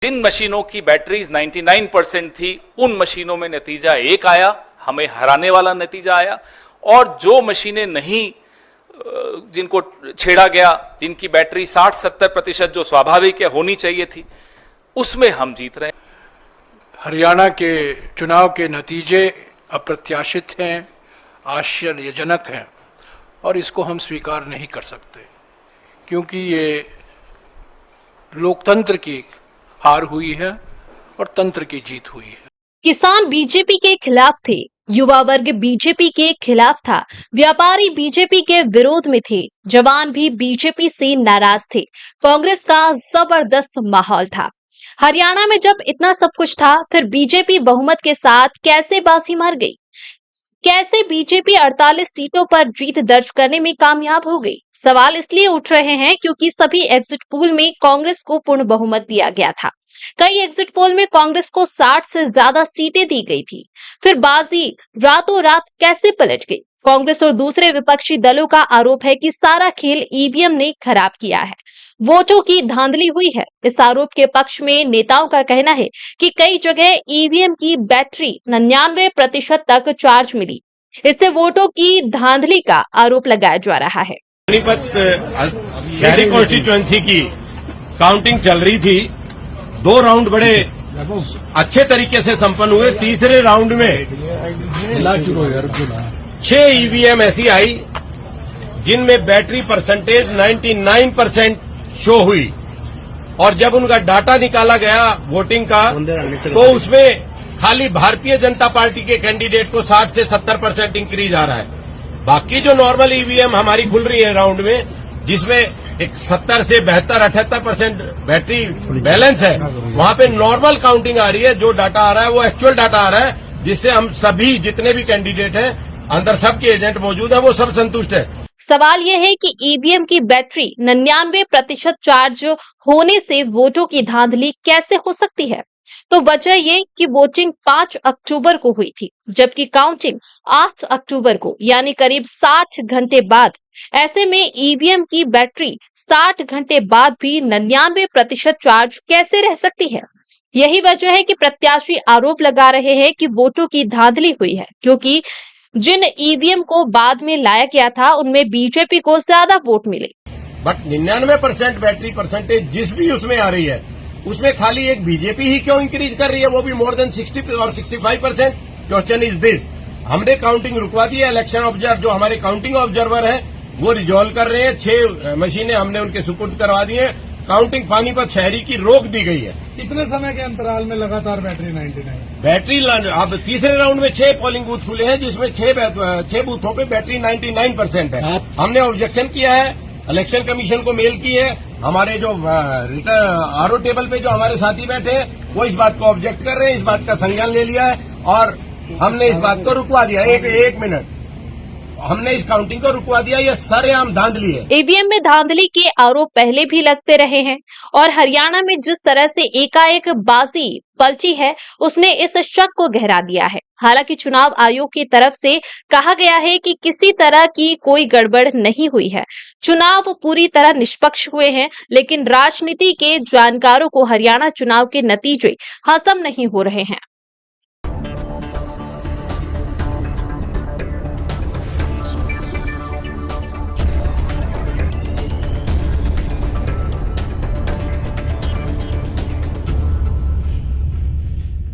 जिन मशीनों की बैटरीज 99% थी, उन मशीनों में नतीजा एक आया, हमें हराने वाला नतीजा आया। और जो मशीनें नहीं, जिनको छेड़ा गया, जिनकी बैटरी 60-70% जो स्वाभाविक है होनी चाहिए थी, उसमें हम जीत रहे हैं। हरियाणा के चुनाव के नतीजे अप्रत्याशित हैं, आश्चर्यजनक हैं और इसको हम स्वीकार नहीं कर सकते, क्योंकि ये लोकतंत्र की हार हुई है और तंत्र की जीत हुई है। किसान बीजेपी के खिलाफ थे, युवा वर्ग बीजेपी के खिलाफ था, व्यापारी बीजेपी के विरोध में थे, जवान भी बीजेपी से नाराज थे। कांग्रेस का जबरदस्त माहौल था। हरियाणा में जब इतना सब कुछ था, फिर बीजेपी बहुमत के साथ कैसे बाजी मार गई? कैसे बीजेपी 48 सीटों पर जीत दर्ज करने में कामयाब हो गई? सवाल इसलिए उठ रहे हैं क्योंकि सभी एग्जिट पोल में कांग्रेस को पूर्ण बहुमत दिया गया था। कई एग्जिट पोल में कांग्रेस को 60 से ज्यादा सीटें दी गई थी। फिर बाजी रातों रात कैसे पलट गई? कांग्रेस और दूसरे विपक्षी दलों का आरोप है कि सारा खेल ईवीएम ने खराब किया है, वोटों की धांधली हुई है। इस आरोप के पक्ष में नेताओं का कहना है कि कई जगह ईवीएम की बैटरी 99% तक चार्ज मिली। इससे वोटों की धांधली का आरोप लगाया जा रहा है। पानीपत शहरी कॉन्स्टिट्यूएंसी की काउंटिंग चल रही थी। 2 राउंड बड़े अच्छे तरीके से संपन्न हुए। तीसरे राउंड में 6 ईवीएम ऐसी आई जिनमें बैटरी परसेंटेज 99% शो हुई, और जब उनका डाटा निकाला गया वोटिंग का, तो उसमें खाली भारतीय जनता पार्टी के कैंडिडेट को 60 से 70% इंक्रीज आ रहा है। बाकी जो नॉर्मल ईवीएम हमारी खुल रही है राउंड में, जिसमें एक 70 से 72-78% बैटरी बैलेंस है, वहां पे नॉर्मल काउंटिंग आ रही है। जो डाटा आ रहा है वो एक्चुअल डाटा आ रहा है, जिससे हम सभी जितने भी कैंडिडेट हैं, अंदर सबके एजेंट मौजूद है, वो सब संतुष्ट है। सवाल यह है कि ईवीएम की बैटरी 99% चार्ज होने से वोटों की धांधली कैसे हो सकती है? तो वजह ये कि वोटिंग 5 अक्टूबर को हुई थी, जबकि काउंटिंग 8 अक्टूबर को, यानी करीब 60 घंटे बाद। ऐसे में ईवीएम की बैटरी 60 घंटे बाद भी 99% चार्ज कैसे रह सकती है? यही वजह है कि प्रत्याशी आरोप लगा रहे हैं कि वोटों की धांधली हुई है, क्योंकि जिन ईवीएम को बाद में लाया गया था, उनमें बीजेपी को ज्यादा वोट मिले। बट 99% बैटरी परसेंटेज जिस भी उसमें आ रही है, उसमें खाली एक बीजेपी ही क्यों इंक्रीज कर रही है, वो भी मोर देन 60 और 65%? Question is this. हमने काउंटिंग रुकवा दी है। इलेक्शन ऑब्जर्वर, जो हमारे काउंटिंग ऑब्जर्वर है, वो रिजॉल्व कर रहे हैं। 6 मशीनें हमने उनके सुपुर्द करवा दी है। काउंटिंग पानीपत शहरी की रोक दी गई है। कितने समय के अंतराल में लगातार बैटरी 99? बैटरी अब तीसरे राउंड में 6 पोलिंग बूथ खुले हैं, जिसमें 6 बूथों पे बैटरी 99% है। हमने ऑब्जेक्शन किया है, इलेक्शन कमीशन को मेल की है। हमारे जो आरओ टेबल पे जो हमारे साथी बैठे हैं, वो इस बात को ऑब्जेक्ट कर रहे हैं, इस बात का संज्ञान ले लिया है और हमने इस बात को रुकवा दिया। एक मिनट, हमने इस काउंटिंग को रुकवा दिया। ये सरेआम धांधली है। ईवीएम में धांधली के आरोप पहले भी लगते रहे हैं, और हरियाणा में जिस तरह से एकाएक बाजी पलटी है, उसने इस शक को गहरा दिया है। हालांकि चुनाव आयोग की तरफ से कहा गया है कि किसी तरह की कोई गड़बड़ नहीं हुई है, चुनाव पूरी तरह निष्पक्ष हुए हैं, लेकिन राजनीति के जानकारों को हरियाणा चुनाव के नतीजे हजम नहीं हो रहे हैं।